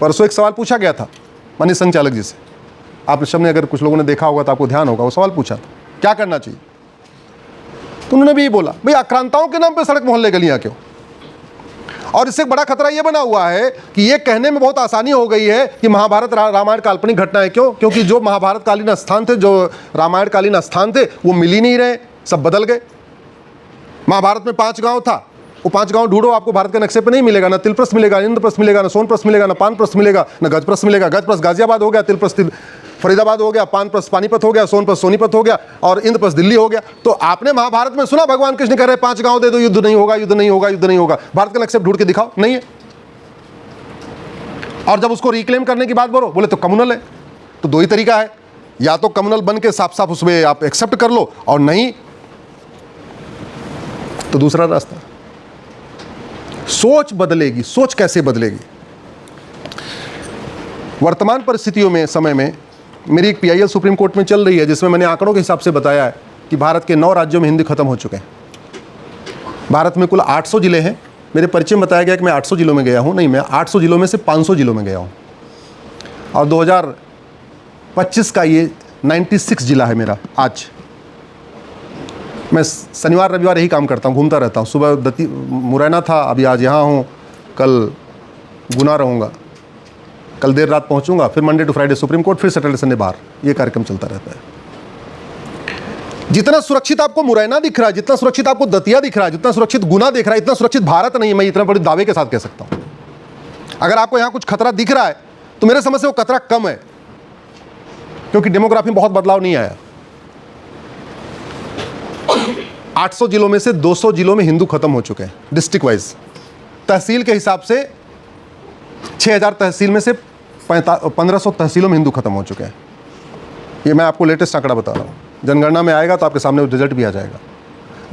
परसों एक सवाल पूछा गया था माननीय संघ चालक जी से, आप सबने अगर कुछ लोगों ने देखा होगा तो आपको ध्यान होगा, वो सवाल पूछा था क्या करना चाहिए, तो उन्होंने भी ये बोला भाई आक्रांताओं के नाम पे सड़क मोहल्ले गलियां क्यों। और इससे बड़ा खतरा ये बना हुआ है कि ये कहने में बहुत आसानी हो गई है कि महाभारत रामायण काल्पनिक घटना है। क्यों? क्योंकि जो महाभारत कालीन स्थान थे, जो रामायण कालीन स्थान थे, वो मिल ही नहीं रहे, सब बदल गए। महाभारत में 5 गांव था, वो 5 गांव ढूंढो आपको भारत के नक्शे पे नहीं मिलेगा, ना तिलप्रस्थ मिलेगा, इंद्रप्रस्थ मिलेगा, ना सोनप्रस्थ मिलेगा, ना पानप्रस्थ मिलेगा, ना गजप्रस्थ मिलेगा। गजप्रस्थ गाजियाबाद हो गया, तिलप्रस्थ फरीदाबाद हो गया, पानप्रस्थ पानीपत हो गया, सोनप्रस्थ सोनीपत हो गया और इंद्रप्रस्थ दिल्ली हो गया। तो आपने महाभारत में सुना भगवान कृष्ण कह रहे 5 गांव दे दो, युद्ध नहीं होगा, युद्ध नहीं होगा, युद्ध नहीं होगा। भारत के नक्शे ढूंढ के दिखाओ, नहीं है। और जब उसको रिक्लेम करने की बात बोले तो कम्युनल है। तो 2 ही तरीका है, या तो कम्युनल बन के साफ साफ उसमें आप एक्सेप्ट कर लो, और नहीं तो दूसरा रास्ता। सोच बदलेगी। सोच कैसे बदलेगी? वर्तमान परिस्थितियों में, समय में मेरी एक PIL सुप्रीम कोर्ट में चल रही है, जिसमें मैंने आंकड़ों के हिसाब से बताया है कि भारत के 9 राज्यों में हिंदी खत्म हो चुके हैं। भारत में कुल 800 जिले हैं। मेरे परिचय में बताया गया कि मैं 800 जिलों में गया हूं। नहीं, मैं 800 जिलों में से 500 जिलों में गया हूं। और 2025 का ये 96 जिला है मेरा। आज मैं शनिवार रविवार यही काम करता हूँ, घूमता रहता हूँ। सुबह मुरैना था, अभी आज यहाँ हूँ, कल गुना रहूँगा, कल देर रात पहुँचूँगा, फिर Monday to Friday Supreme Court, फिर सैटरडे संडे बाहर। ये कार्यक्रम चलता रहता है। जितना सुरक्षित आपको मुरैना दिख रहा है, जितना सुरक्षित आपको दतिया दिख रहा है, जितना सुरक्षित गुना दिख रहा है, इतना सुरक्षित भारत नहीं है। मैं इतना बड़े दावे के साथ कह सकता हूँ। अगर आपको यहाँ कुछ खतरा दिख रहा है तो मेरे समझ से वो खतरा कम है, क्योंकि डेमोग्राफी में बहुत बदलाव नहीं आया। 800 जिलों में से 200 जिलों में हिंदू खत्म हो चुके हैं डिस्ट्रिक्ट वाइज। तहसील के हिसाब से 6000 तहसील में से 1500 तहसीलों में हिंदू खत्म हो चुके हैं। ये मैं आपको लेटेस्ट आंकड़ा बता रहा हूँ, जनगणना में आएगा तो आपके सामने रिजल्ट भी आ जाएगा।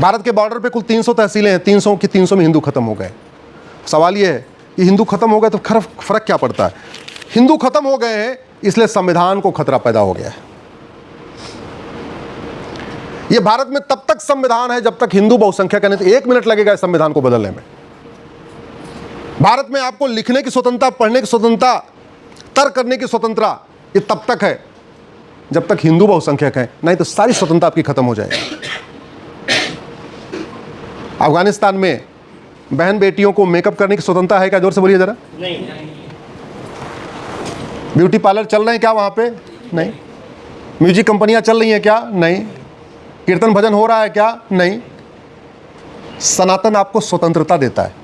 भारत के बॉर्डर पे कुल 300 तहसीलें हैं, 300 की 300 में हिंदू खत्म हो गए। सवाल ये है कि हिंदू खत्म हो गए तो फर्क क्या पड़ता है? हिंदू खत्म हो गए हैं इसलिए संविधान को खतरा पैदा हो गया है। ये भारत में तब तक संविधान है जब तक हिंदू बहुसंख्यक है, तो 1 मिनट लगेगा इस संविधान को बदलने में। भारत में आपको लिखने की स्वतंत्रता, पढ़ने की स्वतंत्रता, तर्क करने की स्वतंत्रता, ये तब तक है जब तक हिंदू बहुसंख्यक है, नहीं तो सारी स्वतंत्रता आपकी खत्म हो जाएगी। अफगानिस्तान में बहन बेटियों को मेकअप करने की स्वतंत्रता है क्या? जोर से बोलिए जरा। नहीं। ब्यूटी पार्लर चल रहे हैं क्या वहां पे? नहीं। म्यूजिक कंपनियां चल रही हैं क्या? नहीं। कीर्तन भजन हो रहा है क्या? नहीं। सनातन आपको स्वतंत्रता देता है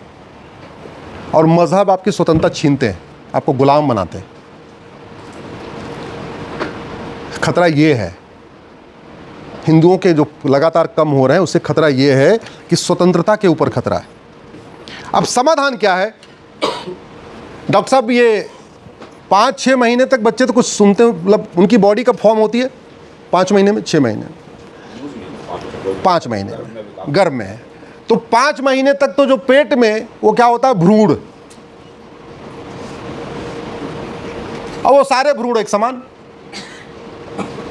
और मजहब आपकी स्वतंत्रता छीनते हैं, आपको गुलाम बनाते हैं। खतरा ये है, हिंदुओं के जो लगातार कम हो रहे हैं उससे खतरा ये है कि स्वतंत्रता के ऊपर खतरा है। अब समाधान क्या है? डॉक्टर साहब, ये 5-6 महीने तक बच्चे तो कुछ सुनते हैं, मतलब उनकी बॉडी कब फॉर्म होती है? 5 महीने में, 6 महीने, 5 महीने में गर्भ में है। तो 5 महीने तक तो जो पेट में वो क्या होता है? भ्रूण। और वो सारे भ्रूण एक समान,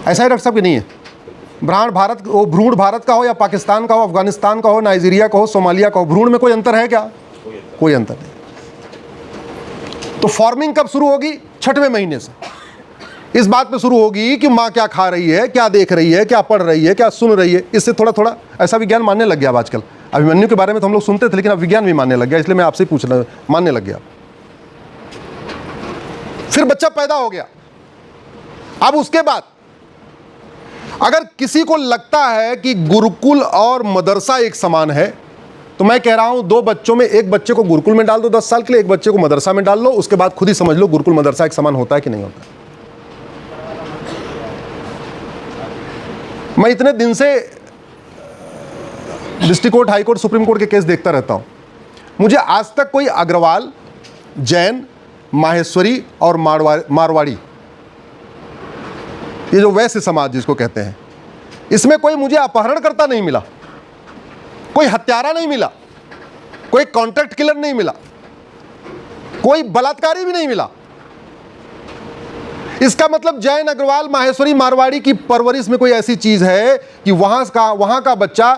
ऐसा है डॉक्टर साहब कि नहीं है? भारत, वो भ्रूण भारत का हो या पाकिस्तान का हो, अफगानिस्तान का हो, नाइजीरिया का हो, सोमालिया का हो, भ्रूण में कोई अंतर है क्या? कोई अंतर नहीं। तो फॉर्मिंग कब शुरू होगी? 6वें महीने से। इस बात पे शुरू होगी कि माँ क्या खा रही है, क्या देख रही है, क्या पढ़ रही है, क्या सुन रही है। इससे थोड़ा थोड़ा ऐसा विज्ञान मानने लग गया अब आजकल। अभिमन्यु के बारे में तो हम लोग सुनते थे, लेकिन अब विज्ञान भी मानने लग गया, इसलिए मैं आपसे पूछना, मानने लग गया। फिर बच्चा पैदा हो गया। अब उसके बाद अगर किसी को लगता है कि गुरुकुल और मदरसा एक समान है, तो मैं कह रहा हूं 2 बच्चों में एक बच्चे को गुरुकुल में डाल दो 10 साल के लिए, एक बच्चे को मदरसा में डाल लो, उसके बाद खुद ही समझ लो गुरुकुल मदरसा एक समान होता है कि नहीं होता। मैं इतने दिन से district court, high court, supreme court के केस देखता रहता हूं। मुझे आज तक कोई अग्रवाल, जैन, माहेश्वरी और मारवाड़ी, ये जो वैश्य समाज जिसको कहते हैं, इसमें कोई मुझे अपहरणकर्ता नहीं मिला, कोई हत्यारा नहीं मिला, कोई कॉन्ट्रैक्ट किलर नहीं मिला, कोई बलात्कारी भी नहीं मिला। इसका मतलब जैन, अग्रवाल, माहेश्वरी, मारवाड़ी की परवरिश में कोई ऐसी चीज है कि वहां का बच्चा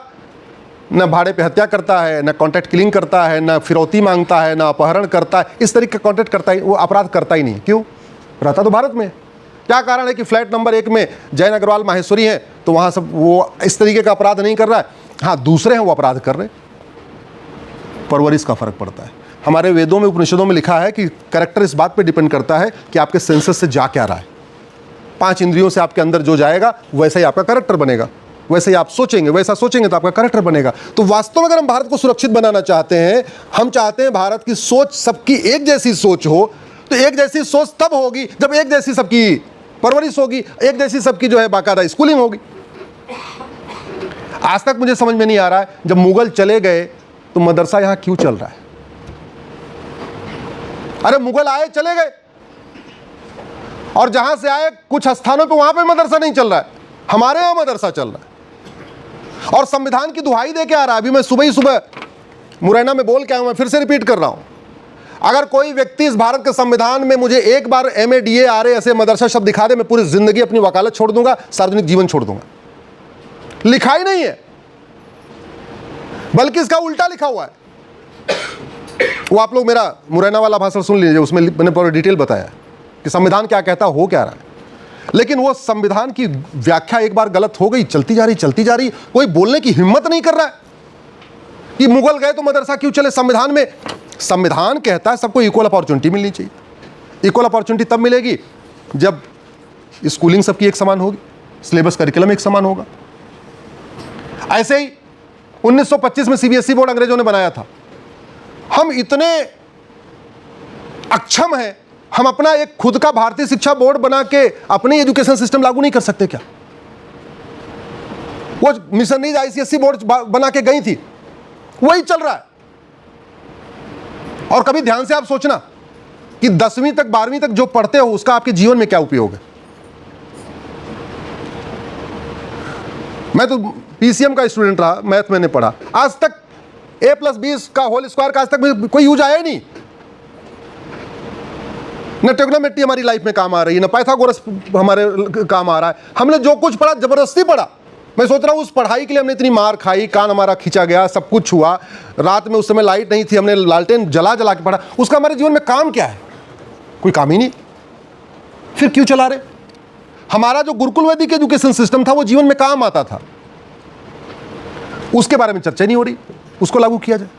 न भाड़े पे हत्या करता है, न कॉन्ट्रैक्ट किलिंग करता है, न फिरौती मांगता है, न अपहरण करता है, इस तरीके का कॉन्ट्रैक्ट करता है, वो अपराध करता ही नहीं। क्यों? रहता तो भारत में। क्या कारण है कि फ्लैट नंबर 1 में जैन अग्रवाल माहेश्वरी है तो वहाँ सब वो इस तरीके का अपराध नहीं कर रहा है, हाँ दूसरे हैं वो अपराध कर रहे हैं। परवरिश का फर्क पड़ता है। हमारे वेदों में, उपनिषदों में लिखा है कि कैरेक्टर इस बात पे डिपेंड करता है कि आपके सेंसेस से जा क्या रहा है। 5 इंद्रियों से आपके अंदर जो जाएगा वैसा ही आपका कैरेक्टर बनेगा, वैसे ही आप सोचेंगे, वैसा सोचेंगे तो आपका कैरेक्टर बनेगा। तो वास्तव में अगर हम भारत को सुरक्षित बनाना चाहते हैं, हम चाहते हैं भारत की सोच सबकी एक जैसी सोच हो, तो एक जैसी सोच तब होगी जब एक जैसी सबकी परवरिश होगी, एक जैसी सबकी जो है बाकायदा स्कूलिंग होगी। आज तक मुझे समझ में नहीं आ रहा है, जब मुगल चले गए तो मदरसा यहां क्यों चल रहा है? अरे मुगल आए चले गए, और जहां से आए कुछ स्थानों पे वहां पे मदरसा नहीं चल रहा है, हमारे यहां मदरसा चल रहा है। और संविधान की दुहाई दे के आ रहा है। अभी मैं सुबह ही सुबह मुरैना में बोल के आया हूं, मैं फिर से रिपीट कर रहा हूं, अगर कोई व्यक्ति इस भारत के संविधान में मुझे एक बार MA DA RA ऐसे मदरसा शब्द दिखा दे, मैं पूरी जिंदगी अपनी वकालत छोड़ दूंगा, सार्वजनिक जीवन छोड़ दूंगा। लिखा ही नहीं है, बल्कि इसका उल्टा लिखा हुआ है। वो आप लोग मेरा मुरैना वाला भाषण सुन लीजिए, उसमें मैंने पूरा डिटेल बताया कि संविधान क्या कहता हो क्या रहा है। लेकिन वो संविधान की व्याख्या एक बार गलत हो गई, चलती जा रही, कोई बोलने की हिम्मत नहीं कर रहा है कि मुगल गए तो मदरसा क्यों चले। संविधान कहता है सबको इक्वल अपॉर्चुनिटी मिलनी चाहिए। इक्वल अपॉर्चुनिटी तब मिलेगी जब स्कूलिंग सबकी एक समान होगी, सिलेबस करिकुलम एक समान होगा। ऐसे ही 1925 में CBSE बोर्ड अंग्रेजों ने बनाया था। हम इतने अक्षम हैं, हम अपना एक खुद का भारतीय शिक्षा बोर्ड बना के अपनी एजुकेशन सिस्टम लागू नहीं कर सकते क्या? वो मिशनरीज ICSE बोर्ड बना के गई थी, वही चल रहा है। और कभी ध्यान से आप सोचना कि 10वीं तक 12वीं तक जो पढ़ते हो उसका आपके जीवन में क्या उपयोग है। मैं तो PCM का स्टूडेंट रहा, मैथ मैंने पढ़ा, आज तक A+B का होल स्क्वायर का आज तक कोई यूज आया ही नहीं। न ट्रिग्नोमेट्री हमारी लाइफ में काम आ रही है, न पाइथागोरस हमारे काम आ रहा है। हमने जो कुछ पढ़ा जबरदस्ती पढ़ा। मैं सोच रहा हूँ उस पढ़ाई के लिए हमने इतनी मार खाई, कान हमारा खींचा गया, सब कुछ हुआ, रात में उस समय लाइट नहीं थी, हमने लालटेन जला के पढ़ा, उसका हमारे जीवन में काम क्या है? कोई काम ही नहीं। फिर क्यों चला रहे? हमारा जो गुरुकुल वैदिक एजुकेशन सिस्टम था वो जीवन में काम आता था, उसके बारे में चर्चा नहीं हो रही, उसको लागू किया जाए।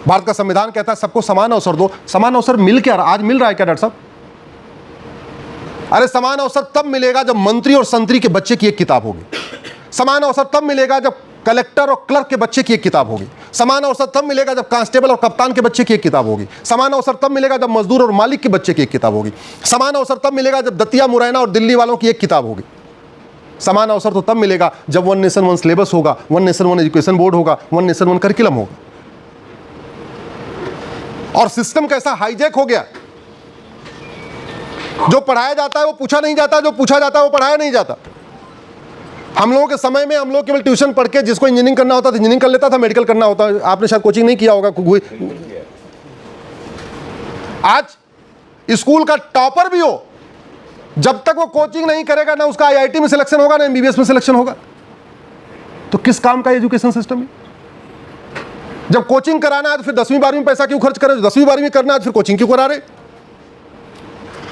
भारत का संविधान कहता है सबको समान अवसर दो। समान अवसर मिल क्या रहा? आज मिल रहा है क्या डॉक्टर साहब? अरे समान अवसर तब मिलेगा जब मंत्री और संतरी के बच्चे की एक किताब होगी। समान अवसर तब मिलेगा जब कलेक्टर और क्लर्क के बच्चे की एक किताब होगी। समान अवसर तब मिलेगा जब कांस्टेबल और कप्तान के बच्चे की एक किताब होगी। समान अवसर तब मिलेगा जब मजदूर और मालिक के बच्चे की एक किताब होगी। समान अवसर तब मिलेगा जब दतिया, मुरैना और दिल्ली वालों की एक किताब होगी। समान अवसर तो तब मिलेगा जब 1 नेशन 1 सिलेबस होगा, 1 नेशन 1 एजुकेशन बोर्ड होगा, 1 नेशन 1 करिकुलम होगा। और सिस्टम कैसा हाईजैक हो गया, जो पढ़ाया जाता है वो पूछा नहीं जाता, जो पूछा जाता है वो पढ़ाया नहीं जाता। हम लोगों के समय में हम लोग केवल ट्यूशन पढ़ के जिसको इंजीनियरिंग करना होता था इंजीनियरिंग कर लेता था, मेडिकल करना होता, आपने शायद कोचिंग नहीं किया होगा। आज स्कूल का टॉपर भी हो, जब तक वो कोचिंग नहीं करेगा ना उसका IIT में सिलेक्शन होगा ना MBBS में सिलेक्शन होगा। तो किस काम का एजुकेशन सिस्टम है? जब कोचिंग कराना है तो फिर 10वीं 12वीं पैसा क्यों खर्च करे? 10वीं 12वीं करना है तो फिर कोचिंग क्यों करा रहे?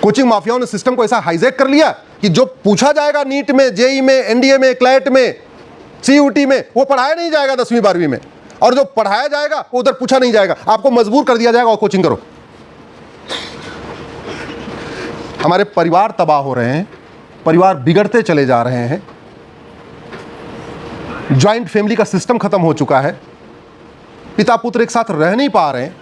कोचिंग माफियाओं ने सिस्टम को ऐसा हाईजैक कर लिया कि जो पूछा जाएगा नीट में, JEE में, NDA में, क्लैट में, CUT में, वो पढ़ाया नहीं जाएगा 10वीं 12वीं में, और जो पढ़ाया जाएगा वो उधर पूछा नहीं जाएगा। आपको मजबूर कर दिया जाएगा और कोचिंग करो। हमारे परिवार तबाह हो रहे हैं, परिवार बिगड़ते चले जा रहे हैं, ज्वाइंट फैमिली का सिस्टम खत्म हो चुका है, पिता पुत्र एक साथ रह नहीं पा रहे हैं,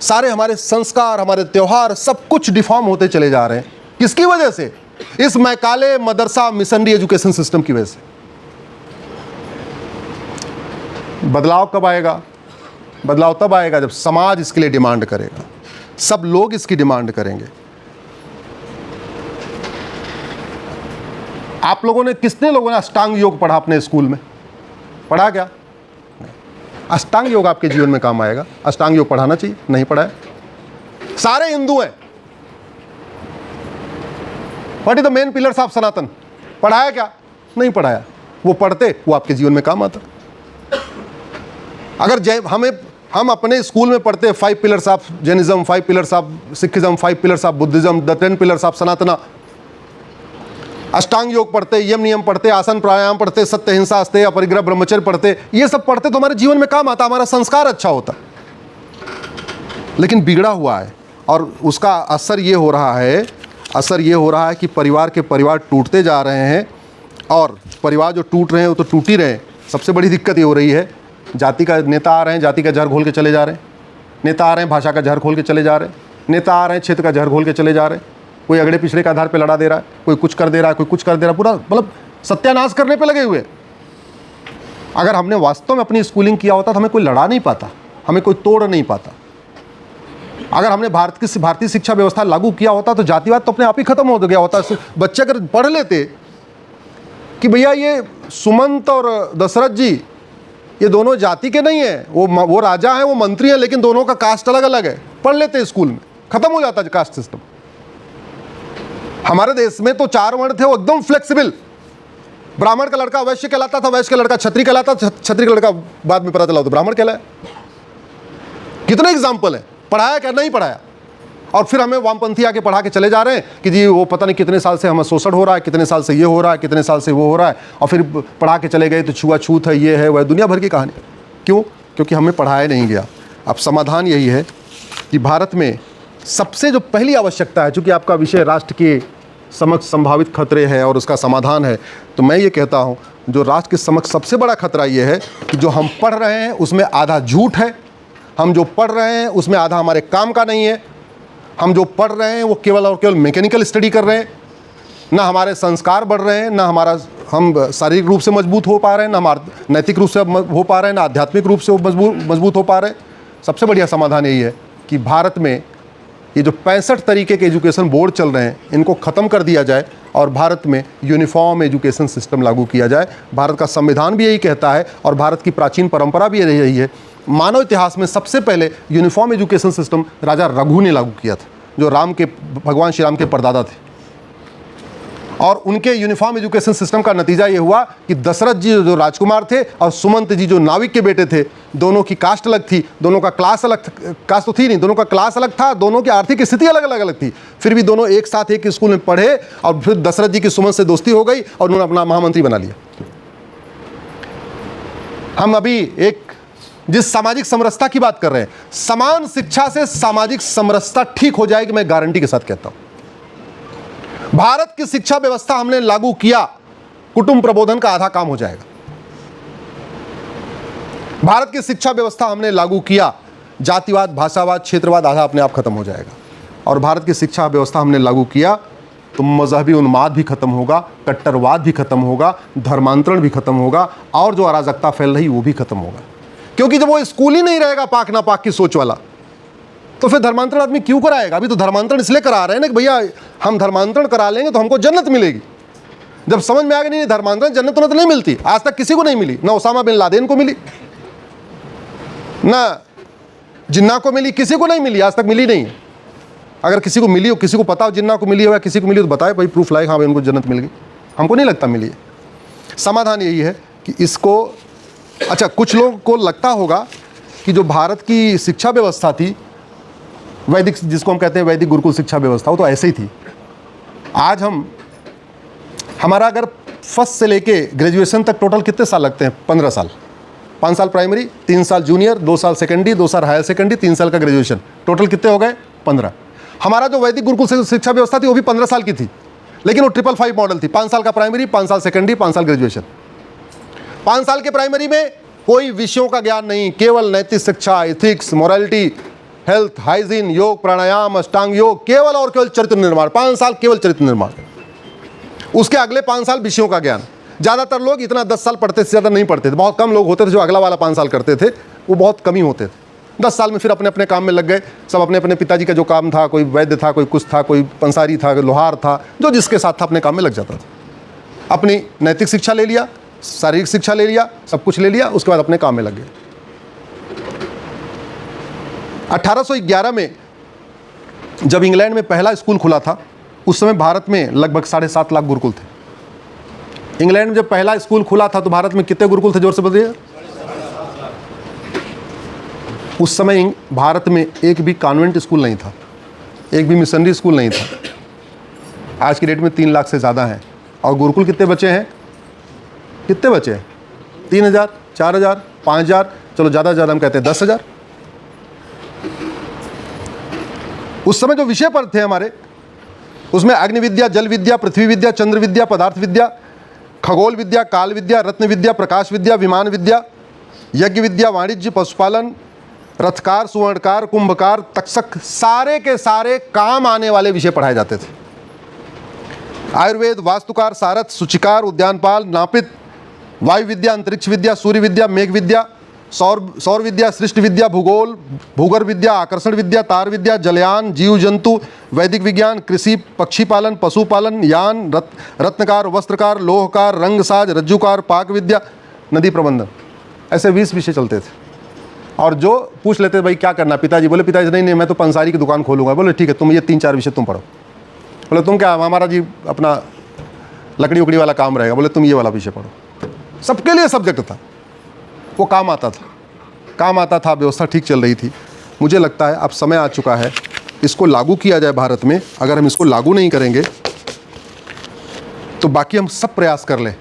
सारे हमारे संस्कार, हमारे त्योहार सब कुछ डिफॉर्म होते चले जा रहे हैं। किसकी वजह से? इस मैकाले मदरसा मिशनरी एजुकेशन सिस्टम की वजह से। बदलाव कब आएगा? बदलाव तब आएगा जब समाज इसके लिए डिमांड करेगा, सब लोग इसकी डिमांड करेंगे। आप लोगों ने, कितने लोगों ने अष्टांग योग पढ़ा अपने स्कूल में? पढ़ा क्या? अष्टांग योग आपके जीवन में काम आएगा। अष्टांग योग पढ़ाना चाहिए, नहीं पढ़ा है। सारे हिंदू हैं। What is the main pillars of Sanatan? पढ़ाया क्या? नहीं पढ़ाया। वो पढ़ते, वो आपके जीवन में काम आता। अगर हम अपने स्कूल में पढ़ते 5 pillars of Jainism, 5 pillars of Sikhism, 5 pillars of Buddhism, the 10 pillars of Sanatana, Ashtanga yoga पढ़ते, यम नियम पढ़ते, आसन प्राणायाम पढ़ते, सत्य हिंसा अस्तेय अपरिग्रह ब्रह्मचर्य पढ़ते, ये सब पढ़ते तो हमारे जीवन में काम आता, हमारा संस्कार अच्छा होता। लेकिन बिगड़ा हुआ है और उसका असर ये हो रहा है कि परिवार के परिवार टूटते जा रहे हैं और परिवार जो टूट रहे हैं वो तो टूट ही रहे हैं। सबसे बड़ी दिक्कत ये हो रही है, जाति का नेता आ रहे हैं, जाति का जहर घोल के चले जा रहे हैं, नेता आ रहे हैं, भाषा का जहर घोल के चले जा रहे हैं, नेता आ रहे हैं, क्षेत्र का जहर घोल के चले जा रहे हैं, कोई अगड़े पिछड़े के आधार पर लड़ा दे रहा है, कोई कुछ कर दे रहा है, कोई कुछ कर दे रहा है, पूरा मतलब सत्यानाश करने पर लगे हुए। अगर हमने वास्तव में अपनी स्कूलिंग किया होता तो हमें कोई लड़ा नहीं पाता, हमें कोई तोड़ नहीं पाता। अगर हमने भारतीय शिक्षा व्यवस्था लागू किया होता तो जातिवाद तो अपने आप ही खत्म हो गया होता। बच्चे अगर पढ़ लेते कि भैया ये सुमंत और दशरथ जी ये दोनों जाति के नहीं है, वो राजा हैं, वो मंत्री हैं, लेकिन दोनों का कास्ट अलग अलग है, पढ़ लेते स्कूल में, खत्म हो जाता कास्ट सिस्टम। हमारे देश में तो 4 वर्ण थे, वो एकदम फ्लेक्सिबल। ब्राह्मण का लड़का वैश्य कहलाता था, वैश्य का लड़का क्षत्रिय कहलाता था, क्षत्रिय का लड़का बाद में पता चला तो ब्राह्मण कहलाया। कितने एग्जाम्पल है, पढ़ाया क्या नहीं पढ़ाया। और फिर हमें वामपंथी आके पढ़ा के चले जा रहे हैं कि जी वो पता नहीं कितने साल से हमें शोषण हो रहा है, कितने साल से ये हो रहा है, कितने साल से वो हो रहा है, और फिर पढ़ा के चले गए तो छुआछूत है, ये है वह, दुनिया भर की कहानी। क्यों? क्योंकि हमें पढ़ाया नहीं गया। अब समाधान यही है कि भारत में सबसे जो पहली आवश्यकता है, चूँकि आपका विषय राष्ट्र के समक्ष संभावित खतरे है और उसका समाधान है, तो मैं ये कहता हूँ जो राष्ट्र के समक्ष सबसे बड़ा खतरा ये है कि जो हम पढ़ रहे हैं उसमें आधा झूठ है, हम जो पढ़ रहे हैं उसमें आधा हमारे काम का नहीं है, हम जो पढ़ रहे हैं वो केवल और केवल मैकेनिकल स्टडी कर रहे हैं, ना हमारे संस्कार बढ़ रहे हैं, ना हम शारीरिक रूप से मजबूत हो पा रहे हैं, ना हमारे नैतिक रूप से हो पा रहे हैं, ना आध्यात्मिक रूप से मजबूत हो पा रहे हैं। सबसे बढ़िया समाधान यही है कि भारत में ये जो 65 तरीके के एजुकेशन बोर्ड चल रहे हैं इनको ख़त्म कर दिया जाए और भारत में यूनिफॉर्म एजुकेशन सिस्टम लागू किया जाए। भारत का संविधान भी यही कहता है और भारत की प्राचीन परंपरा भी यही है। मानव इतिहास में सबसे पहले यूनिफॉर्म एजुकेशन सिस्टम राजा रघु ने लागू किया था, जो भगवान श्री राम के परदादा थे। और उनके यूनिफॉर्म एजुकेशन सिस्टम का नतीजा ये हुआ कि दशरथ जी जो राजकुमार थे और सुमंत जी जो नाविक के बेटे थे, दोनों की कास्ट अलग थी, दोनों का क्लास अलग, कास्ट तो थी नहीं, दोनों का क्लास अलग था, दोनों की आर्थिक स्थिति अलग अलग थी, फिर भी दोनों एक साथ एक स्कूल में पढ़े और फिर दशरथ जी की सुमंत से दोस्ती हो गई और उन्होंने अपना महामंत्री बना लिया। हम अभी जिस सामाजिक समरसता की बात कर रहे हैं, समान शिक्षा से सामाजिक समरसता ठीक हो जाएगी, मैं गारंटी के साथ कहता हूं। भारत की शिक्षा व्यवस्था हमने लागू किया, कुटुंब प्रबोधन का आधा काम हो जाएगा। भारत की शिक्षा व्यवस्था हमने लागू किया, जातिवाद, भाषावाद, क्षेत्रवाद आधा अपने आप खत्म हो जाएगा। और भारत की शिक्षा व्यवस्था हमने लागू किया तो मजहबी उन्माद भी खत्म होगा, कट्टरवाद भी खत्म होगा, धर्मांतरण भी खत्म होगा और जो अराजकता फैल रही वो भी खत्म होगा। क्योंकि जब वो स्कूल ही नहीं रहेगा पाक ना पाक की सोच वाला, तो फिर धर्मांतरण आदमी क्यों कराएगा। अभी तो धर्मांतरण इसलिए करा रहे हैं ना कि भैया हम धर्मांतरण करा लेंगे तो हमको जन्नत मिलेगी। जब समझ में आ गया नहीं धर्मांतरण जन्नत तो नहीं मिलती, आज तक किसी को नहीं मिली, ना उसामा बिन लादेन को मिली, ना जिन्ना को मिली, किसी को नहीं मिली, आज तक मिली नहीं। अगर किसी को मिली हो, किसी को पता हो जिन्ना को मिली हो या किसी को मिली हो तो बताए भाई, प्रूफ लाए, हाँ भाई उनको जन्नत मिल गई। हमको नहीं लगता मिली है। समाधान यही है कि इसको, अच्छा कुछ लोगों को लगता होगा कि जो भारत की शिक्षा व्यवस्था थी वैदिक, जिसको हम कहते हैं वैदिक गुरुकुल शिक्षा व्यवस्था, वो तो ऐसे ही थी। आज हमारा अगर फर्स्ट से लेके ग्रेजुएशन तक टोटल कितने साल लगते हैं? 15 साल। 5 साल प्राइमरी, 3 साल जूनियर, 2 साल सेकेंडरी, 2 साल हायर सेकेंडरी, 3 साल का ग्रेजुएशन, टोटल कितने हो गए? 15। हमारा जो वैदिक गुरुकुल शिक्षा व्यवस्था थी वो भी 15 साल की थी, लेकिन वो 555 मॉडल थी। 5 साल का प्राइमरी, 5 साल सेकेंडरी, 5 साल ग्रेजुएशन। 5 साल के प्राइमरी में कोई विषयों का ज्ञान नहीं, केवल नैतिक शिक्षा, एथिक्स, मोरालिटी, हेल्थ, हाइजीन, योग, प्राणायाम, अष्टांग योग, केवल और केवल चरित्र निर्माण। 5 साल केवल चरित्र निर्माण। उसके अगले 5 साल विषयों का ज्ञान। ज़्यादातर लोग इतना 10 साल पढ़ते से ज़्यादा नहीं पढ़ते थे, बहुत कम लोग होते थे जो अगला वाला 5 साल करते थे, वो बहुत कम ही होते थे। 10 साल में फिर अपने अपने काम में लग गए, सब अपने अपने पिताजी का जो काम था, कोई वैद्य था, कोई कुछ था, कोई पंसारी था, कोई लोहार था, जो जिसके साथ था अपने काम में लग जाता था। अपनी नैतिक शिक्षा ले लिया, शारीरिक शिक्षा ले लिया, सब कुछ ले लिया, उसके बाद अपने काम में लग गए। 1811 में जब इंग्लैंड में पहला स्कूल खुला था, उस समय भारत में लगभग 7.5 लाख गुरुकुल थे। इंग्लैंड में जब पहला स्कूल खुला था तो भारत में कितने गुरुकुल थे? जोर से बताइए। उस समय भारत में एक भी कॉन्वेंट स्कूल नहीं था, एक भी मिशनरी स्कूल नहीं था। आज की डेट में 3 लाख से ज़्यादा हैं। और गुरुकुल कितने बचे हैं? कितने बचे हैं? 3000, 4000, 5000, चलो ज़्यादा से ज़्यादा हम कहते हैं 10,000। उस समय जो विषय पर थे हमारे, उसमें अग्नि विद्या, जल विद्या, पृथ्वी विद्या, चंद्र विद्या, पदार्थ विद्या, खगोल विद्या, काल विद्या, रत्न विद्या, प्रकाश विद्या, विमान विद्या, यज्ञ विद्या, वाणिज्य, पशुपालन, रथकार, सुवर्णकार, कुंभकार, तक्षक, सारे के सारे काम आने वाले विषय पढ़ाए जाते थे। आयुर्वेद, वास्तुकार, सारथ, सूचिकार, उद्यानपाल, नापित, वायु विद्या, अंतरिक्ष विद्या, सूर्य विद्या, मेघ विद्या, सौर विद्या, सृष्टि विद्या, भूगोल, भूगर्भ विद्या, आकर्षण विद्या, तार विद्या, जलयान, जीव जंतु, वैदिक विज्ञान, कृषि, पक्षी पालन, पशुपालन, यान, रत्नकार, वस्त्रकार, लोहकार, रंगसाज, रज्जुकार, पाक विद्या, नदी प्रबंधन, ऐसे 20 विषय चलते थे। और जो पूछ लेते भाई क्या करना, पिताजी बोले, पिताजी नहीं मैं तो पंसारी की दुकान खोलूंगा। बोले ठीक है, तुम ये 3-4 विषय तुम पढ़ो। बोले तुम क्या, हमारा जी अपना लकड़ी उकड़ी वाला काम रहेगा। बोले तुम ये वाला विषय पढ़ो। सबके लिए सब्जेक्ट था, वो काम आता था, व्यवस्था ठीक चल रही थी। मुझे लगता है अब समय आ चुका है इसको लागू किया जाए भारत में। अगर हम इसको लागू नहीं करेंगे तो बाकी हम सब प्रयास कर लें